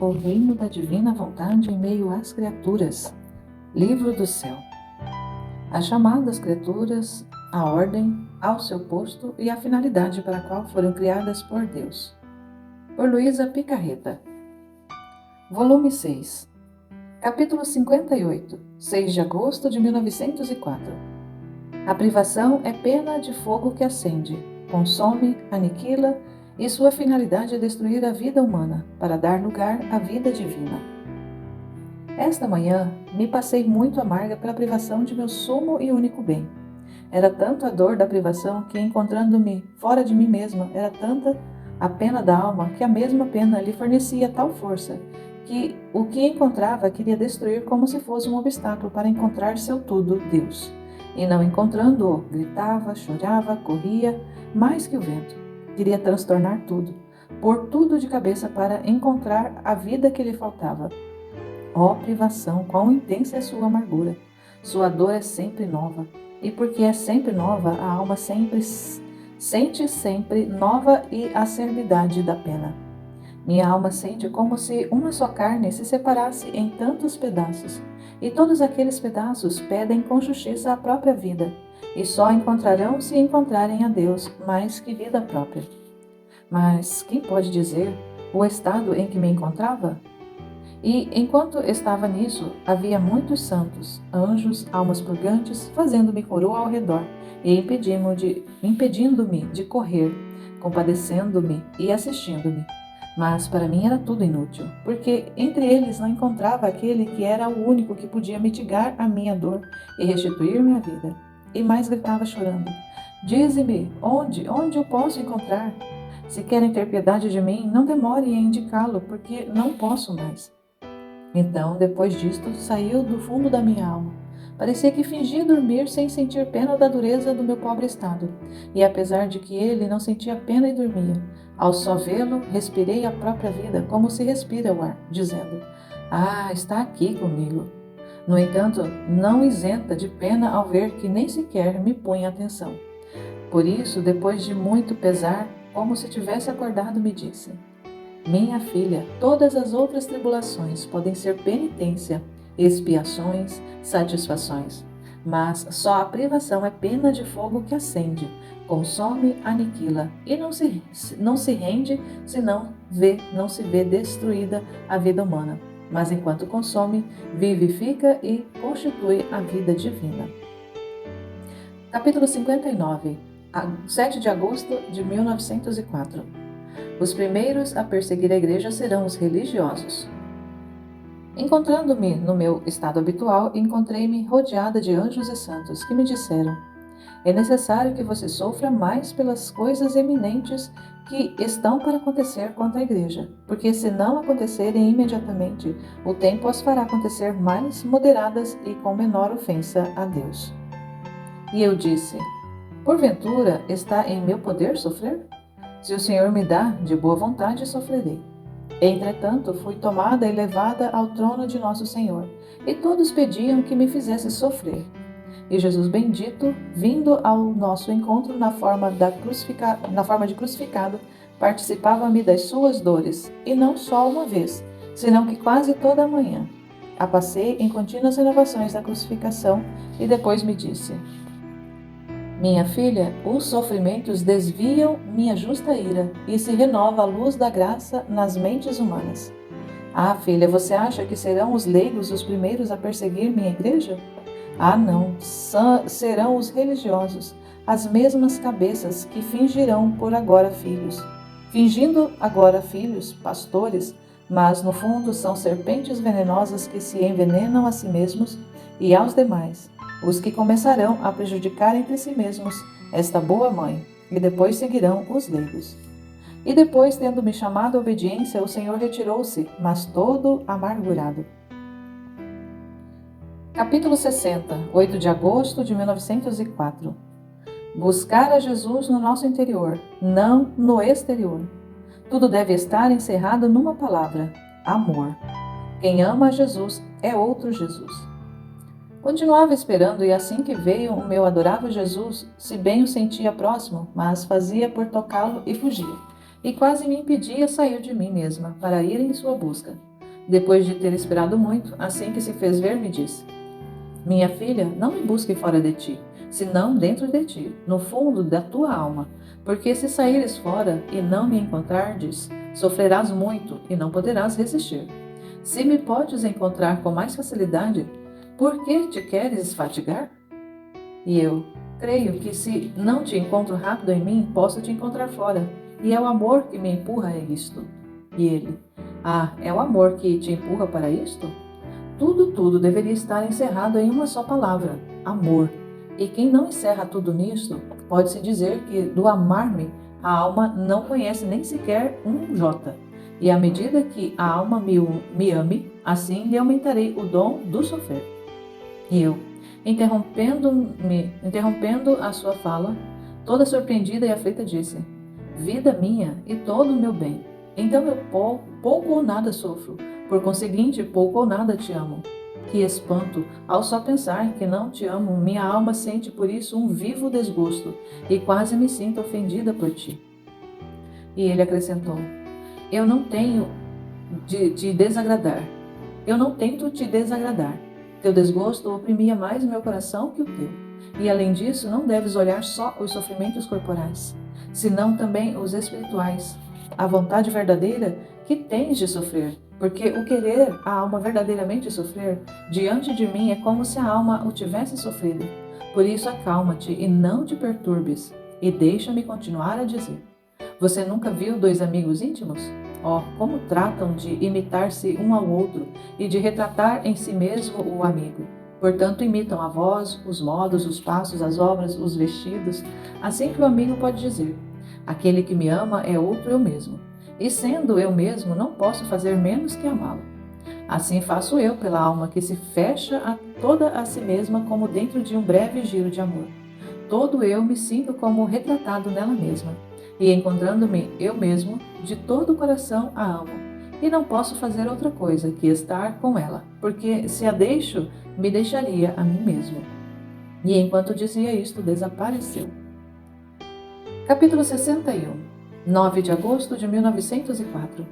o reino da divina vontade em meio às criaturas. Livro do céu. As chamadas criaturas, a ordem, ao seu posto e a finalidade para a qual foram criadas por Deus. Por Luísa Picarreta. Volume 6. Capítulo 58. 6 de agosto de 1904. A privação é pena de fogo que acende, consome, aniquila, e sua finalidade é destruir a vida humana, para dar lugar à vida divina. Esta manhã me passei muito amarga pela privação de meu sumo e único bem. Era tanto a dor da privação que, encontrando-me fora de mim mesma, era tanta a pena da alma que a mesma pena lhe fornecia tal força que o que encontrava queria destruir como se fosse um obstáculo para encontrar seu tudo, Deus. E não encontrando-o, gritava, chorava, corria, mais que o vento. Queria transtornar tudo, pôr tudo de cabeça para encontrar a vida que lhe faltava. Ó privação, quão intensa é sua amargura! Sua dor é sempre nova, e porque é sempre nova, a alma sente sempre nova e acerbidade da pena. Minha alma sente como se uma só carne se separasse em tantos pedaços, e todos aqueles pedaços pedem com justiça a própria vida, e só encontrarão se encontrarem a Deus, mais que vida própria. Mas quem pode dizer o estado em que me encontrava? E, enquanto estava nisso, havia muitos santos, anjos, almas purgantes, fazendo-me coroa ao redor e impedindo-me de correr, compadecendo-me e assistindo-me. Mas para mim era tudo inútil, porque entre eles não encontrava aquele que era o único que podia mitigar a minha dor e restituir-me a vida. E mais gritava chorando: dize-me, onde eu posso encontrar? Se querem ter piedade de mim, não demorem em indicá-lo, porque não posso mais. Então, depois disto, saiu do fundo da minha alma. Parecia que fingia dormir sem sentir pena da dureza do meu pobre estado. E apesar de que ele não sentia pena e dormia, ao só vê-lo, respirei a própria vida, como se respira o ar, dizendo: ah, está aqui comigo. No entanto, não isenta de pena ao ver que nem sequer me punha atenção. Por isso, depois de muito pesar, como se tivesse acordado, me disse: minha filha, todas as outras tribulações podem ser penitência, expiações, satisfações, mas só a privação é pena de fogo que acende, consome, aniquila, e não se rende se não se vê destruída a vida humana, mas enquanto consome, vivifica e constitui a vida divina. Capítulo 59, 7 de agosto de 1904. Os primeiros a perseguir a igreja serão os religiosos. Encontrando-me no meu estado habitual, encontrei-me rodeada de anjos e santos que me disseram: é necessário que você sofra mais pelas coisas eminentes que estão para acontecer contra a igreja, porque se não acontecerem imediatamente, o tempo as fará acontecer mais moderadas e com menor ofensa a Deus. E eu disse: porventura está em meu poder sofrer? Se o Senhor me dá, de boa vontade sofrerei. Entretanto, fui tomada e levada ao trono de nosso Senhor, e todos pediam que me fizesse sofrer. E Jesus bendito, vindo ao nosso encontro na forma de crucificado, participava-me das suas dores, e não só uma vez, senão que quase toda a manhã. A passei em contínuas renovações da crucificação, e depois me disse: minha filha, os sofrimentos desviam minha justa ira e se renova a luz da graça nas mentes humanas. Ah, filha, você acha que serão os leigos os primeiros a perseguir minha igreja? Ah, não, serão os religiosos, as mesmas cabeças que fingindo agora filhos, pastores, mas no fundo são serpentes venenosas que se envenenam a si mesmos e aos demais, os que começarão a prejudicar entre si mesmos esta boa mãe, e depois seguirão os leigos. E depois, tendo me chamado à obediência, o Senhor retirou-se, mas todo amargurado. Capítulo 60, 8 de agosto de 1904. Buscar a Jesus no nosso interior, não no exterior. Tudo deve estar encerrado numa palavra: amor. Quem ama a Jesus é outro Jesus. Continuava esperando, e assim que veio o meu adorável Jesus, se bem o sentia próximo, mas fazia por tocá-lo e fugia, e quase me impedia sair de mim mesma para ir em sua busca. Depois de ter esperado muito, assim que se fez ver, me disse: Minha filha, não me busque fora de ti, senão dentro de ti, no fundo da tua alma, porque se saíres fora e não me encontrardes, sofrerás muito e não poderás resistir. Se me podes encontrar com mais facilidade, por que te queres fatigar? E eu: Creio que se não te encontro rápido em mim, posso te encontrar fora, e é o amor que me empurra a isto. E ele: é o amor que te empurra para isto? Tudo deveria estar encerrado em uma só palavra: amor. E quem não encerra tudo nisto, pode-se dizer que do amar-me, a alma não conhece nem sequer um jota. E à medida que a alma me ame, assim lhe aumentarei o dom do sofrer. E eu, interrompendo a sua fala, toda surpreendida e aflita, disse: Vida minha e todo o meu bem, então eu pouco ou nada sofro, por conseguinte, pouco ou nada te amo. Que espanto, ao só pensar que não te amo, minha alma sente por isso um vivo desgosto, e quase me sinto ofendida por ti. E ele acrescentou: Eu não tenho de te desagradar. Eu não tento te desagradar. Teu desgosto oprimia mais o meu coração que o teu. E além disso, não deves olhar só os sofrimentos corporais, senão também os espirituais, a vontade verdadeira que tens de sofrer, porque o querer a alma verdadeiramente sofrer, diante de mim é como se a alma o tivesse sofrido. Por isso acalma-te e não te perturbes, e deixa-me continuar a dizer. Você nunca viu dois amigos íntimos? Como tratam de imitar-se um ao outro e de retratar em si mesmo o amigo. Portanto, imitam a voz, os modos, os passos, as obras, os vestidos, assim que o amigo pode dizer: Aquele que me ama é outro eu mesmo. E sendo eu mesmo, não posso fazer menos que amá-lo. Assim faço eu pela alma que se fecha toda a si mesma como dentro de um breve giro de amor. Todo eu me sinto como retratado nela mesma. E encontrando-me eu mesmo, de todo o coração a amo. E não posso fazer outra coisa que estar com ela, porque se a deixo, me deixaria a mim mesmo. E enquanto dizia isto, desapareceu. Capítulo 61, 9 de agosto de 1904.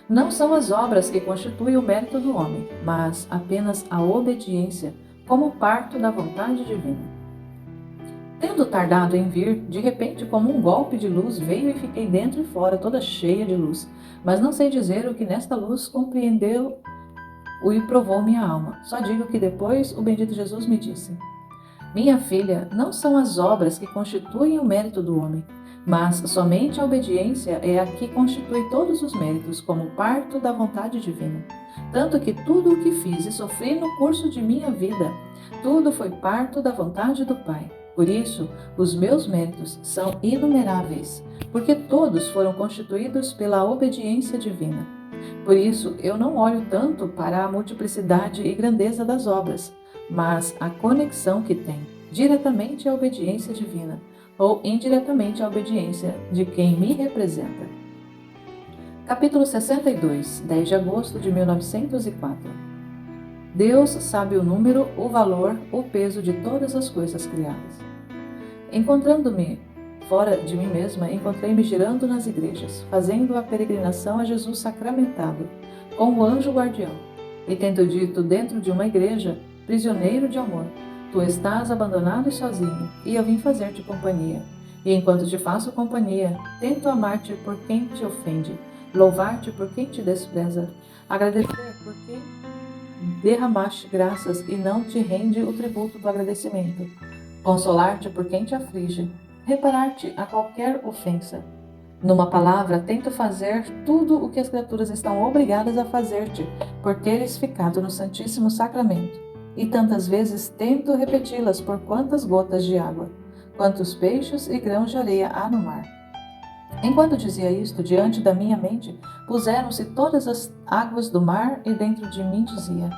Não são as obras que constituem o mérito do homem, mas apenas a obediência, como parto da vontade divina. Tendo tardado em vir, de repente, como um golpe de luz, veio e fiquei dentro e fora, toda cheia de luz. Mas não sei dizer o que nesta luz compreendeu e provou minha alma. Só digo que depois o bendito Jesus me disse: Minha filha, não são as obras que constituem o mérito do homem, mas somente a obediência é a que constitui todos os méritos, como parto da vontade divina. Tanto que tudo o que fiz e sofri no curso de minha vida, tudo foi parto da vontade do Pai. Por isso, os meus méritos são inumeráveis, porque todos foram constituídos pela obediência divina. Por isso, eu não olho tanto para a multiplicidade e grandeza das obras, mas a conexão que tem, diretamente à obediência divina, ou indiretamente à obediência de quem me representa. Capítulo 62, 10 de agosto de 1904. Deus sabe o número, o valor, o peso de todas as coisas criadas. Encontrando-me fora de mim mesma, encontrei-me girando nas igrejas, fazendo a peregrinação a Jesus sacramentado, com o anjo guardião, e tendo dito dentro de uma igreja: prisioneiro de amor, tu estás abandonado e sozinho, e eu vim fazer-te companhia. E enquanto te faço companhia, tento amar-te por quem te ofende, louvar-te por quem te despreza, agradecer por quem derramaste graças e não te rende o tributo do agradecimento, consolar-te por quem te aflige, reparar-te a qualquer ofensa. Numa palavra, tento fazer tudo o que as criaturas estão obrigadas a fazer-te, por teres ficado no Santíssimo Sacramento. E tantas vezes tento repeti-las por quantas gotas de água, quantos peixes e grãos de areia há no mar. Enquanto dizia isto, diante da minha mente puseram-se todas as águas do mar, e dentro de mim dizia: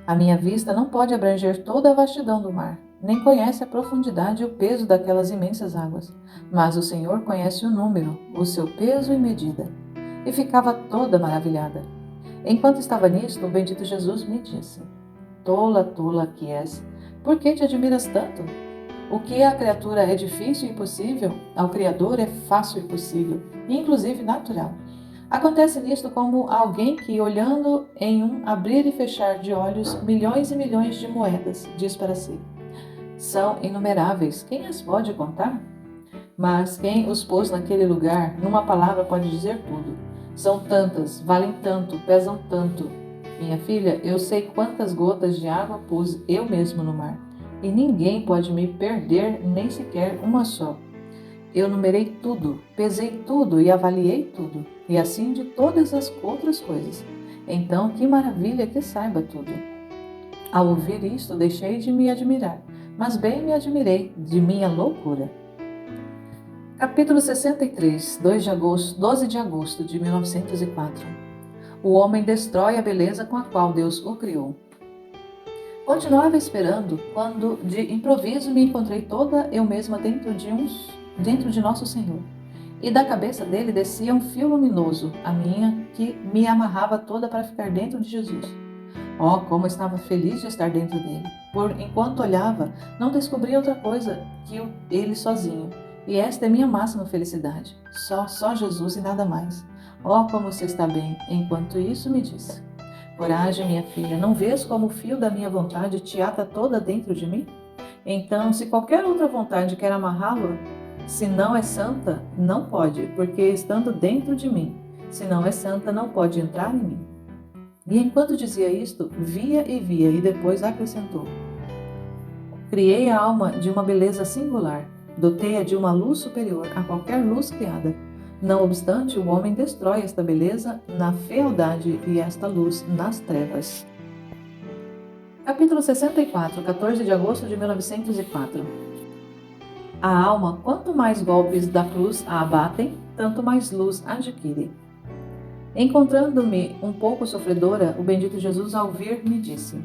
A minha vista não pode abranger toda a vastidão do mar, nem conhece a profundidade e o peso daquelas imensas águas, mas o Senhor conhece o número, o seu peso e medida. E ficava toda maravilhada. Enquanto estava nisto, o bendito Jesus me disse: Tola, tola que és, por que te admiras tanto? O que à criatura é difícil e impossível, ao Criador é fácil e possível, e inclusive natural. Acontece nisto como alguém que, olhando em um abrir e fechar de olhos milhões e milhões de moedas, diz para si: são inumeráveis, quem as pode contar? Mas quem os pôs naquele lugar, numa palavra pode dizer tudo. São tantas, valem tanto, pesam tanto. Minha filha, eu sei quantas gotas de água pus eu mesmo no mar, e ninguém pode me perder nem sequer uma só. Eu numerei tudo, pesei tudo e avaliei tudo, e assim de todas as outras coisas. Então, que maravilha que saiba tudo. Ao ouvir isto, deixei de me admirar, mas bem me admirei de minha loucura. Capítulo 63, 12 de agosto de 1904. O homem destrói a beleza com a qual Deus o criou. Continuava esperando quando, de improviso, me encontrei toda eu mesma dentro de Nosso Senhor. E da cabeça dele descia um fio luminoso, a minha, que me amarrava toda para ficar dentro de Jesus. Oh, como estava feliz de estar dentro dele! Por enquanto olhava, não descobria outra coisa que ele sozinho. E esta é minha máxima felicidade. Só Jesus e nada mais. Oh, como você está bem! Enquanto isso, me disse: coragem, minha filha, não vês como o fio da minha vontade te ata toda dentro de mim? Então, se qualquer outra vontade quer amarrá-lo, se não é santa, não pode, porque estando dentro de mim. Se não é santa, não pode entrar em mim. E enquanto dizia isto, via, e depois acrescentou: criei a alma de uma beleza singular, dotei-a de uma luz superior a qualquer luz criada. Não obstante, o homem destrói esta beleza na fealdade e esta luz nas trevas. Capítulo 64, 14 de agosto de 1904. A alma, quanto mais golpes da cruz a abatem, tanto mais luz adquire. Encontrando-me um pouco sofredora, o bendito Jesus, ao vir, me disse: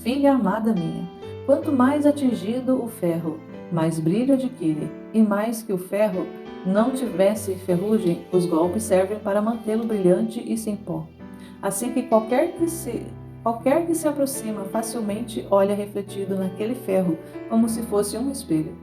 filha amada minha, quanto mais atingido o ferro, mais brilho adquire, e mais que o ferro não tivesse ferrugem, os golpes servem para mantê-lo brilhante e sem pó. Assim que qualquer que se aproxima facilmente olha refletido naquele ferro, como se fosse um espelho.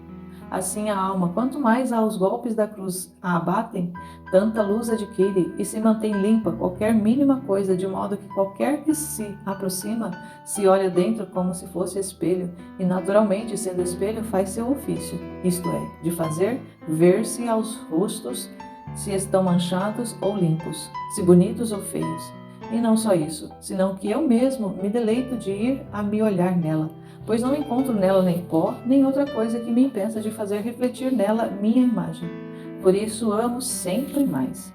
Assim a alma, quanto mais aos golpes da cruz a abatem, tanta luz adquire e se mantém limpa qualquer mínima coisa, de modo que qualquer que se aproxima se olha dentro como se fosse espelho, e naturalmente, sendo espelho, faz seu ofício, isto é, de fazer ver-se aos rostos se estão manchados ou limpos, se bonitos ou feios. E não só isso, senão que eu mesmo me deleito de ir a me olhar nela, pois não encontro nela nem pó, nem outra coisa que me impeça de fazer refletir nela minha imagem. Por isso amo sempre mais.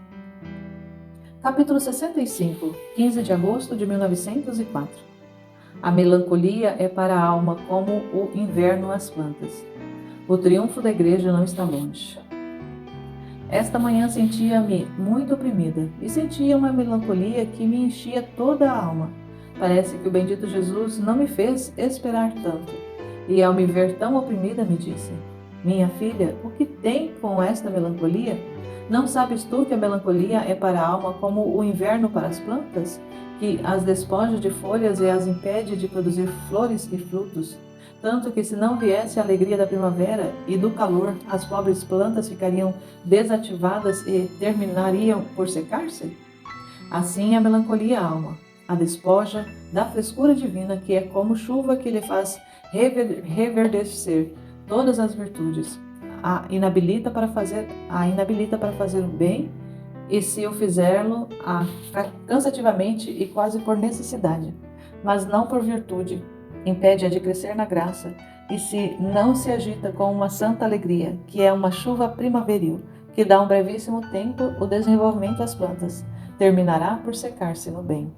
Capítulo 65, 15 de agosto de 1904. A melancolia é para a alma como o inverno às plantas. O triunfo da igreja não está longe. Esta manhã sentia-me muito oprimida e sentia uma melancolia que me enchia toda a alma. Parece que o bendito Jesus não me fez esperar tanto, e ao me ver tão oprimida me disse: minha filha, o que tem com esta melancolia? Não sabes tu que a melancolia é para a alma como o inverno para as plantas, que as despoja de folhas e as impede de produzir flores e frutos? Tanto que se não viesse a alegria da primavera e do calor, as pobres plantas ficariam desativadas e terminariam por secar-se? Assim a melancolia a alma a despoja da frescura divina, que é como chuva que lhe faz reverdecer todas as virtudes, a inabilita para fazer o bem, e se o fizerlo, cansativamente e quase por necessidade, mas não por virtude, impede-a de crescer na graça, e se não se agita com uma santa alegria, que é uma chuva primaveril, que dá um brevíssimo tempo o desenvolvimento às plantas, terminará por secar-se no bem.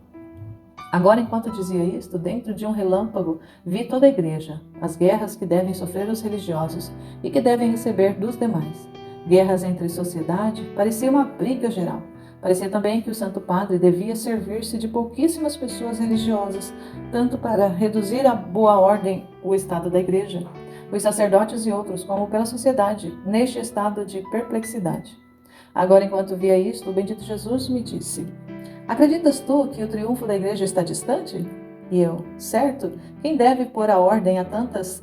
Agora, enquanto dizia isto, dentro de um relâmpago, vi toda a igreja, as guerras que devem sofrer os religiosos e que devem receber dos demais. Guerras entre sociedade, parecia uma briga geral. Parecia também que o Santo Padre devia servir-se de pouquíssimas pessoas religiosas, tanto para reduzir à boa ordem o estado da igreja, os sacerdotes e outros, como pela sociedade, neste estado de perplexidade. Agora, enquanto via isto, o bendito Jesus me disse: acreditas tu que o triunfo da igreja está distante? E eu: certo, quem deve pôr a ordem a tantas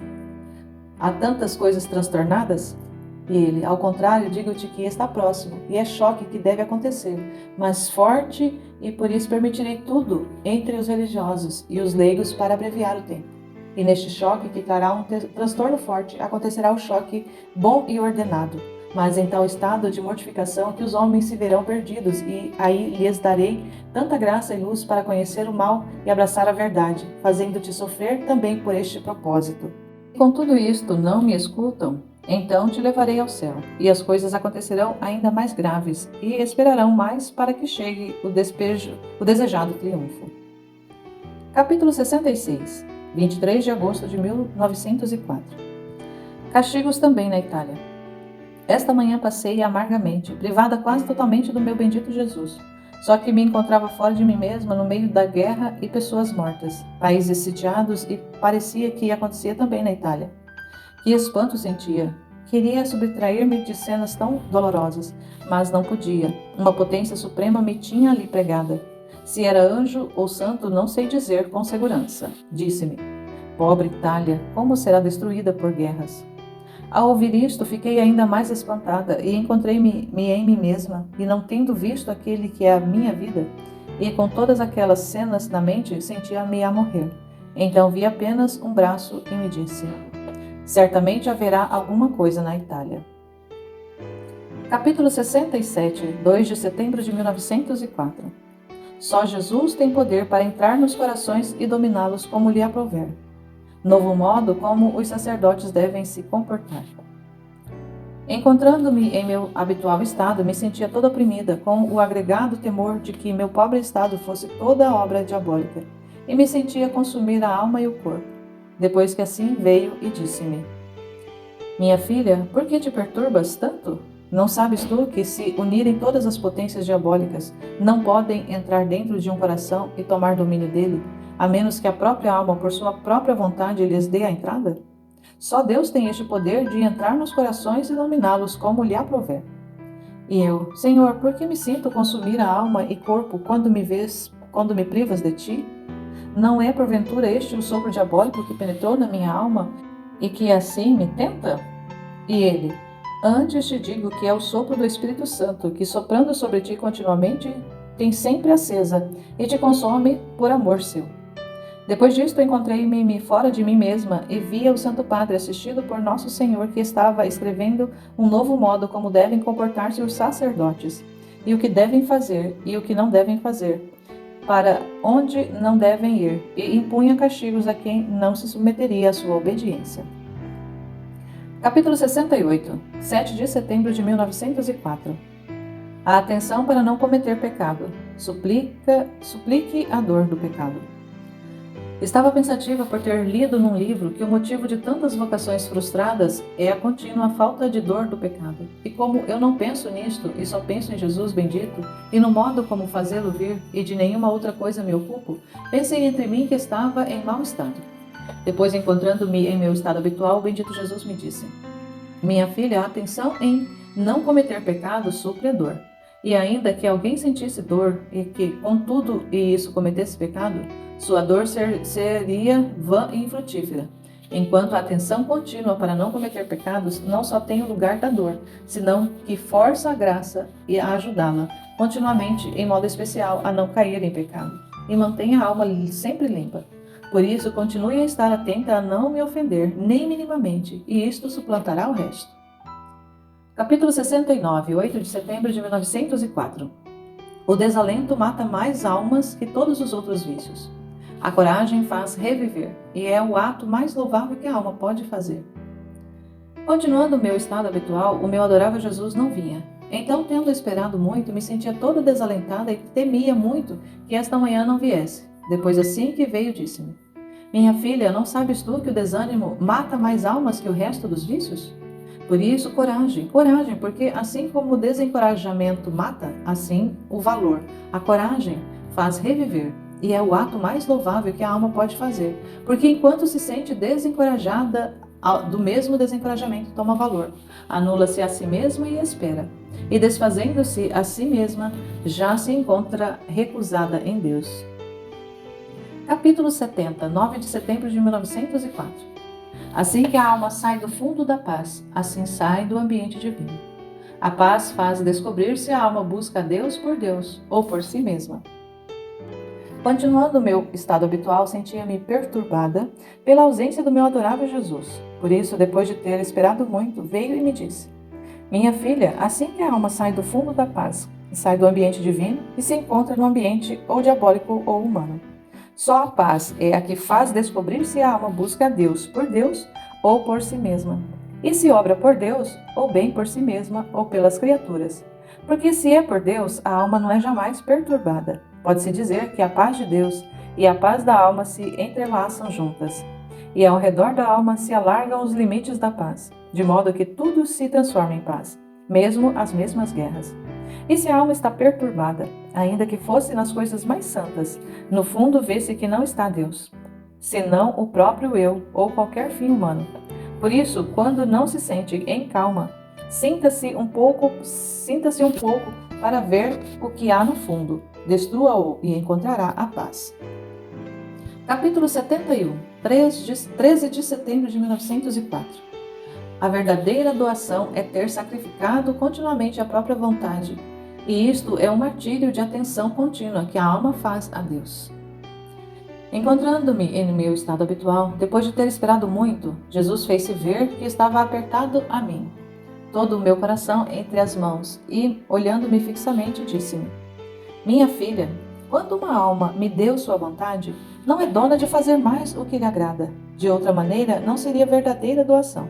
coisas transtornadas? E ele: ao contrário, digo-te que está próximo, e é choque que deve acontecer, mas forte, e por isso permitirei tudo entre os religiosos e os leigos para abreviar o tempo. E neste choque, que trará um transtorno forte, acontecerá o choque bom e ordenado, mas em tal estado de mortificação que os homens se verão perdidos, e aí lhes darei tanta graça e luz para conhecer o mal e abraçar a verdade, fazendo-te sofrer também por este propósito. Se com tudo isto não me escutam, então te levarei ao céu, e as coisas acontecerão ainda mais graves, e esperarão mais para que chegue o desejado triunfo. Capítulo 66, 23 de agosto de 1904. Castigos também na Itália. Esta manhã passei amargamente, privada quase totalmente do meu bendito Jesus. Só que me encontrava fora de mim mesma, no meio da guerra e pessoas mortas, países sitiados, e parecia que acontecia também na Itália. Que espanto sentia! Queria subtrair-me de cenas tão dolorosas, mas não podia. Uma potência suprema me tinha ali pregada. Se era anjo ou santo, não sei dizer com segurança. Disse-me: pobre Itália, como será destruída por guerras? Ao ouvir isto, fiquei ainda mais espantada e encontrei-me em mim mesma, e não tendo visto aquele que é a minha vida, e com todas aquelas cenas na mente, sentia-me a morrer. Então vi apenas um braço e me disse: certamente haverá alguma coisa na Itália. Capítulo 67, 2 de setembro de 1904. Só Jesus tem poder para entrar nos corações e dominá-los como lhe aprouver. Novo modo como os sacerdotes devem se comportar. Encontrando-me em meu habitual estado, me sentia toda oprimida, com o agregado temor de que meu pobre estado fosse toda obra diabólica, e me sentia consumir a alma e o corpo. Depois que assim veio e disse-me: minha filha, por que te perturbas tanto? Não sabes tu que, se unirem todas as potências diabólicas, não podem entrar dentro de um coração e tomar domínio dele, a menos que a própria alma, por sua própria vontade, lhes dê a entrada? Só Deus tem este poder de entrar nos corações e dominá-los como lhe aprouver. E eu: Senhor, por que me sinto consumir a alma e corpo quando me privas de ti? Não é porventura este o sopro diabólico que penetrou na minha alma e que assim me tenta? E ele: antes te digo que é o sopro do Espírito Santo, que soprando sobre ti continuamente tem sempre acesa e te consome por amor seu. Depois disto, encontrei-me fora de mim mesma e via o Santo Padre, assistido por Nosso Senhor, que estava escrevendo um novo modo como devem comportar-se os sacerdotes, e o que devem fazer e o que não devem fazer, para onde não devem ir, e impunha castigos a quem não se submeteria à sua obediência. Capítulo 68, 7 de setembro de 1904. A atenção para não cometer pecado. Suplique a dor do pecado. Estava pensativa por ter lido num livro que o motivo de tantas vocações frustradas é a contínua falta de dor do pecado. E como eu não penso nisto e só penso em Jesus bendito e no modo como fazê-lo vir, e de nenhuma outra coisa me ocupo, pensei entre mim que estava em mau estado. Depois, encontrando-me em meu estado habitual, o bendito Jesus me disse: minha filha, a atenção em não cometer pecado supre a dor. E ainda que alguém sentisse dor e que, contudo, isso cometesse pecado, sua dor seria vã e infrutífera. Enquanto a atenção contínua para não cometer pecados não só tem o lugar da dor, senão que força a graça e a ajudá-la continuamente, em modo especial, a não cair em pecado, e mantém a alma sempre limpa. Por isso, continue a estar atenta a não me ofender, nem minimamente, e isto suplantará o resto. Capítulo 69, 8 de setembro de 1904. O desalento mata mais almas que todos os outros vícios. A coragem faz reviver, e é o ato mais louvável que a alma pode fazer. Continuando o meu estado habitual, o meu adorável Jesus não vinha. Então, tendo esperado muito, me sentia toda desalentada e temia muito que esta manhã não viesse. Depois, assim que veio, disse-me: minha filha, não sabes tu que o desânimo mata mais almas que o resto dos vícios? Por isso, coragem, coragem, porque assim como o desencorajamento mata, assim o valor, a coragem, faz reviver, e é o ato mais louvável que a alma pode fazer, porque enquanto se sente desencorajada, do mesmo desencorajamento toma valor, anula-se a si mesma e espera, e desfazendo-se a si mesma, já se encontra recusada em Deus. Capítulo 70, 9 de setembro de 1904. Assim que a alma sai do fundo da paz, assim sai do ambiente divino. A paz faz descobrir se a alma busca a Deus ou por si mesma. Continuando o meu estado habitual, sentia-me perturbada pela ausência do meu adorável Jesus. Por isso, depois de ter esperado muito, veio e me disse: Minha filha, assim que a alma sai do fundo da paz, sai do ambiente divino e se encontra no ambiente ou diabólico ou humano. Só a paz é a que faz descobrir se a alma busca a Deus ou por si mesma. E se obra por Deus, ou bem por si mesma ou pelas criaturas. Porque se é por Deus, a alma não é jamais perturbada. Pode-se dizer que a paz de Deus e a paz da alma se entrelaçam juntas. E ao redor da alma se alargam os limites da paz, de modo que tudo se transforma em paz, mesmo as mesmas guerras. E se a alma está perturbada, ainda que fosse nas coisas mais santas, no fundo vê-se que não está Deus, senão o próprio eu ou qualquer fim humano. Por isso, quando não se sente em calma, sinta-se um pouco para ver o que há no fundo. Destrua-o e encontrará a paz. Capítulo 71, 13 de setembro de 1904. A verdadeira doação é ter sacrificado continuamente a própria vontade, e isto é um martírio de atenção contínua que a alma faz a Deus. Encontrando-me em meu estado habitual, depois de ter esperado muito, Jesus fez-se ver que estava apertado a mim, todo o meu coração entre as mãos, e, olhando-me fixamente, disse-me: Minha filha, quando uma alma me deu sua vontade, não é dona de fazer mais o que lhe agrada. De outra maneira, não seria verdadeira doação.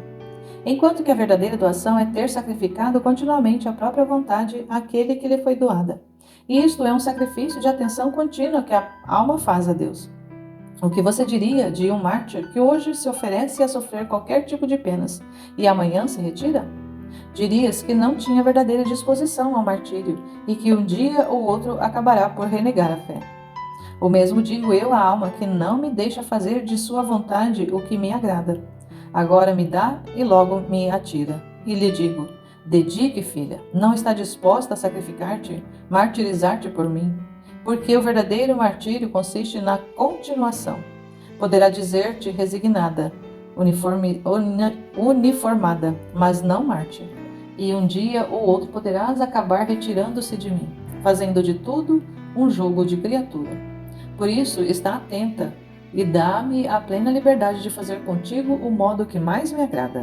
Enquanto que a verdadeira doação é ter sacrificado continuamente a própria vontade àquele que lhe foi doada. E isto é um sacrifício de atenção contínua que a alma faz a Deus. O que você diria de um mártir que hoje se oferece a sofrer qualquer tipo de penas e amanhã se retira? Dirias que não tinha verdadeira disposição ao martírio e que um dia ou outro acabará por renegar a fé. O mesmo digo eu à alma que não me deixa fazer de sua vontade o que me agrada. Agora me dá e logo me atira. E lhe digo: dedique, filha, não está disposta a sacrificar-te, martirizar-te por mim? Porque o verdadeiro martírio consiste na continuação. Poderá dizer-te resignada, uniformada, mas não mártir. E um dia ou outro poderás acabar retirando-se de mim, fazendo de tudo um jogo de criatura. Por isso, está atenta e dá-me a plena liberdade de fazer contigo o modo que mais me agrada.